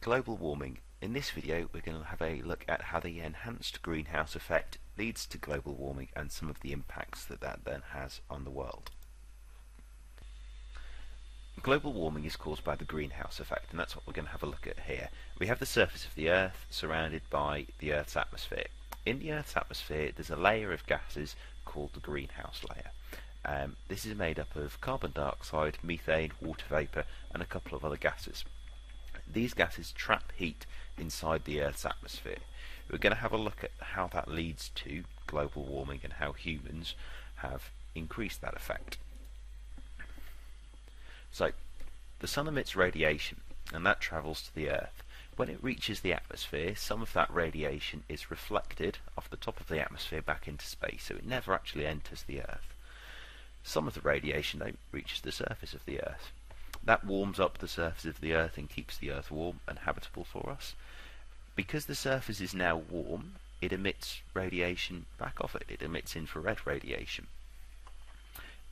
Global warming. In this video we're going to have a look at how the enhanced greenhouse effect leads to global warming and some of the impacts that then has on the world. Global warming is caused by the greenhouse effect, and that's what we're going to have a look at here. We have the surface of the Earth surrounded by the Earth's atmosphere. In the Earth's atmosphere there's a layer of gases called the greenhouse layer. This is made up of carbon dioxide, methane, water vapour and a couple of other gases. These gases trap heat inside the Earth's atmosphere. We're going to have a look at how that leads to global warming and how humans have increased that effect. So, the sun emits radiation and that travels to the Earth. When it reaches the atmosphere, some of that radiation is reflected off the top of the atmosphere back into space, so it never actually enters the Earth. Some of the radiation, though, reaches the surface of the Earth. That warms up the surface of the Earth and keeps the Earth warm and habitable for us. Because the surface is now warm, it emits radiation back off it. It emits infrared radiation.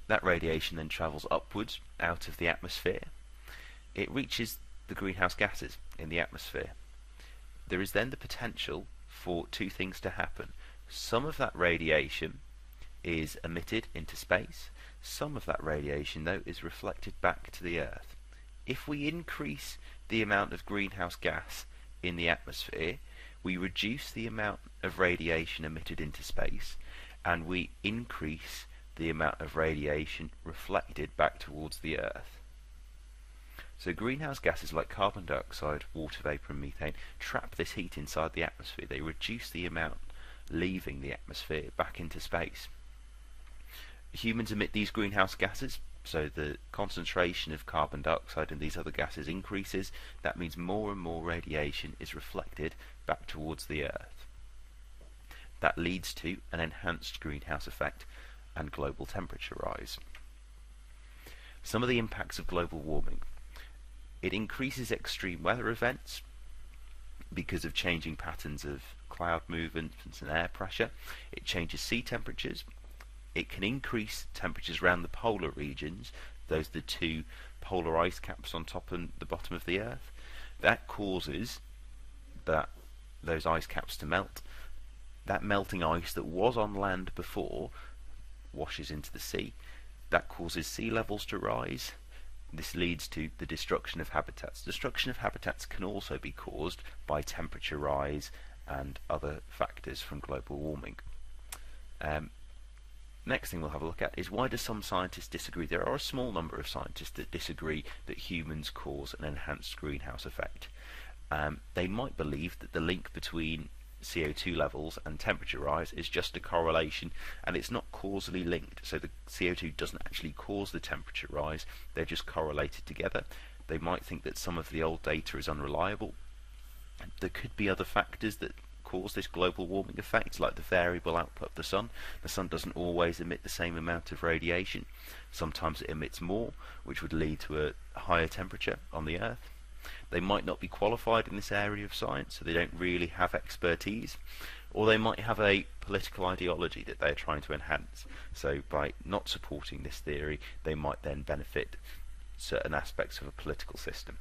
That radiation then travels upwards out of the atmosphere. It reaches the greenhouse gases in the atmosphere. There is then the potential for two things to happen. Some of that radiation is emitted into space. Some of that radiation, though, is reflected back to the Earth. If we increase the amount of greenhouse gas in the atmosphere, we reduce the amount of radiation emitted into space, and we increase the amount of radiation reflected back towards the Earth. So greenhouse gases like carbon dioxide, water vapour and methane trap this heat inside the atmosphere. They reduce the amount leaving the atmosphere back into space. Humans emit these greenhouse gases, so the concentration of carbon dioxide and these other gases increases. That means more and more radiation is reflected back towards the Earth. That leads to an enhanced greenhouse effect and global temperature rise. Some of the impacts of global warming. It increases extreme weather events because of changing patterns of cloud movements and air pressure. It changes sea temperatures. It can increase temperatures around the polar regions, those are the two polar ice caps on top and the bottom of the Earth. That causes those ice caps to melt. That melting ice that was on land before washes into the sea. That causes sea levels to rise. This leads to the destruction of habitats. Destruction of habitats can also be caused by temperature rise and other factors from global warming. Next thing we'll have a look at is, why do some scientists disagree? There are a small number of scientists that disagree that humans cause an enhanced greenhouse effect. They might believe that the link between CO2 levels and temperature rise is just a correlation and it's not causally linked, so the CO2 doesn't actually cause the temperature rise, they're just correlated together. They might think that some of the old data is unreliable. There could be other factors that cause this global warming effect, like the variable output of the sun. The sun doesn't always emit the same amount of radiation. Sometimes it emits more, which would lead to a higher temperature on the Earth. They might not be qualified in this area of science, so they don't really have expertise, or they might have a political ideology that they're trying to enhance. So by not supporting this theory, they might then benefit certain aspects of a political system.